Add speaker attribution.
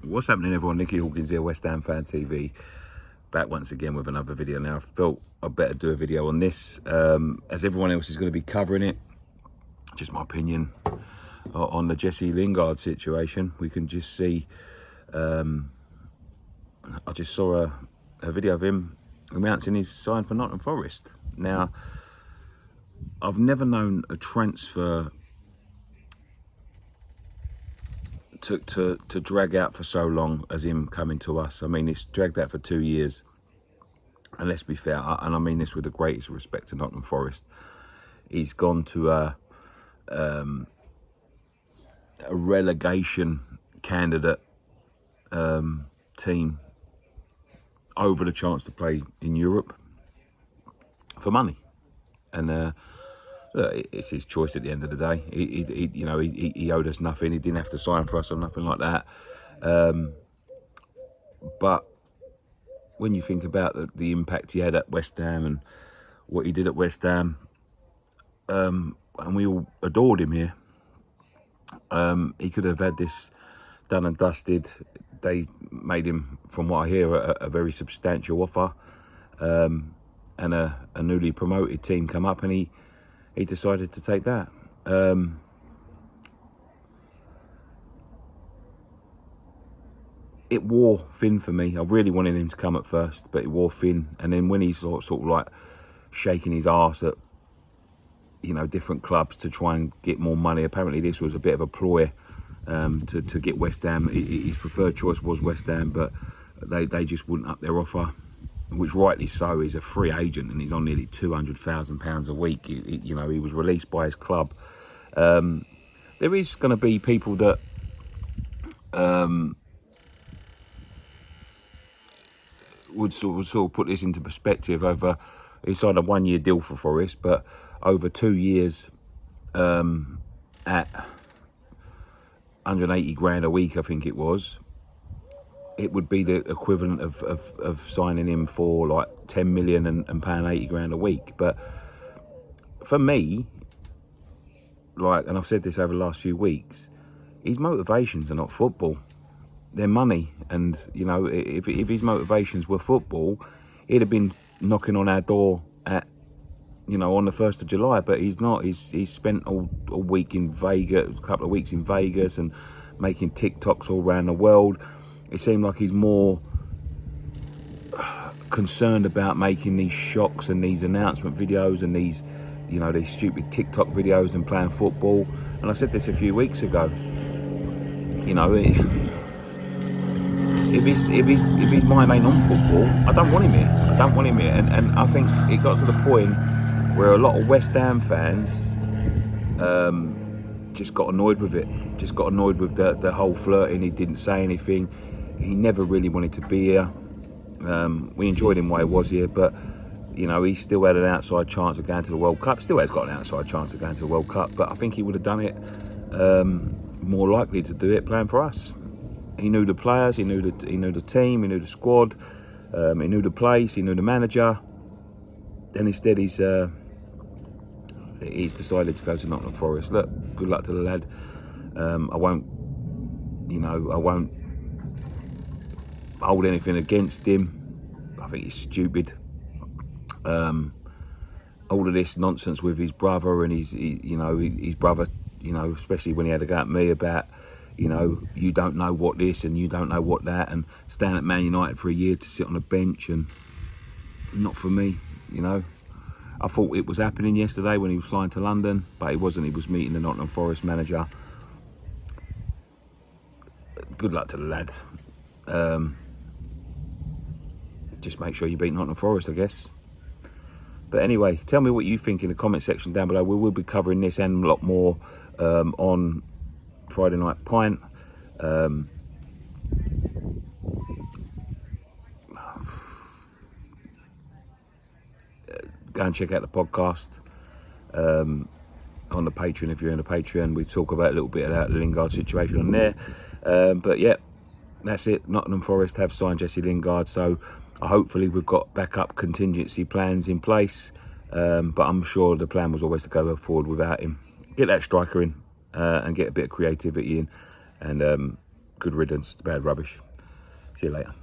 Speaker 1: What's happening, everyone? Nicky here, West Ham Fan TV, back once again with another video. Now, I felt I better do a video on this, as everyone else is going to be covering it. Just my opinion on the Jesse Lingard situation. We can just see, I just saw a video of him announcing his sign for Nottingham Forest. Now, I've never known a transfer to drag out for so long as him coming to us. I mean, it's dragged out for 2 years. And let's be fair, and I mean this with the greatest respect to Nottingham Forest, he's gone to a relegation candidate team over the chance to play in Europe for money. And look, it's his choice at the end of the day. He owed us nothing. He didn't have to sign for us or nothing like that. But when you think about the impact he had at West Ham and what he did at West Ham, and we all adored him here, he could have had this done and dusted. They made him, from what I hear, a very substantial offer, and a newly promoted team come up, and he decided to take that. It wore thin for me. I really wanted him to come at first, but it wore thin. And then when he's sort of like shaking his arse at, different clubs to try and get more money, apparently this was a bit of a ploy to get West Ham. His preferred choice was West Ham, but they just wouldn't up their offer, which rightly so. He's a free agent and he's on nearly £200,000 a week. He was released by his club. There is going to be people that would sort of put this into perspective. Over, he signed a 1 year deal for Forest, but over 2 years at 180 grand a week, I think it was, it would be the equivalent of signing him for like 10 million and paying 80 grand a week. But for me, and I've said this over the last few weeks, his motivations are not football, they're money. And if his motivations were football, he'd have been knocking on our door at on the 1st of July. But he's not. He's spent all week in Vegas, a couple of weeks in Vegas, and making TikToks all around the world. It seemed like he's more concerned about making these shocks and these announcement videos and these stupid TikTok videos and playing football. And I said this a few weeks ago. If his mind ain't on football, I don't want him here. And I think it got to the point where a lot of West Ham fans just got annoyed with it. Just got annoyed with the whole flirting. He didn't say anything. He never really wanted to be here. We enjoyed him while he was here, but he still had an outside chance of going to the World Cup. Still has got an outside chance of going to the World Cup, but I think he would have done it, more likely to do it playing for us. He knew the players, he knew the team, he knew the squad, he knew the place, he knew the manager. Then instead he's decided to go to Nottingham Forest. Look, good luck to the lad. I won't hold anything against him. I think he's stupid. All of this nonsense with his brother and his brother, especially when he had to go at me about, you don't know what this and you don't know what that, and staying at Man United for a year to sit on a bench, and not for me. I thought it was happening yesterday when he was flying to London, but he wasn't. He was meeting the Nottingham Forest manager. Good luck to the lad. Just make sure you beat Nottingham Forest, I guess. But anyway, tell me what you think in the comment section down below. We will be covering this and a lot more on Friday Night Pint. Go and check out the podcast on the Patreon. If you're in the Patreon, we talk about a little bit about the Lingard situation on there. But yeah, that's it. Nottingham Forest have signed Jesse Lingard, so hopefully we've got backup contingency plans in place. But I'm sure the plan was always to go forward without him. Get that striker in and get a bit of creativity in, and good riddance to bad rubbish. See you later.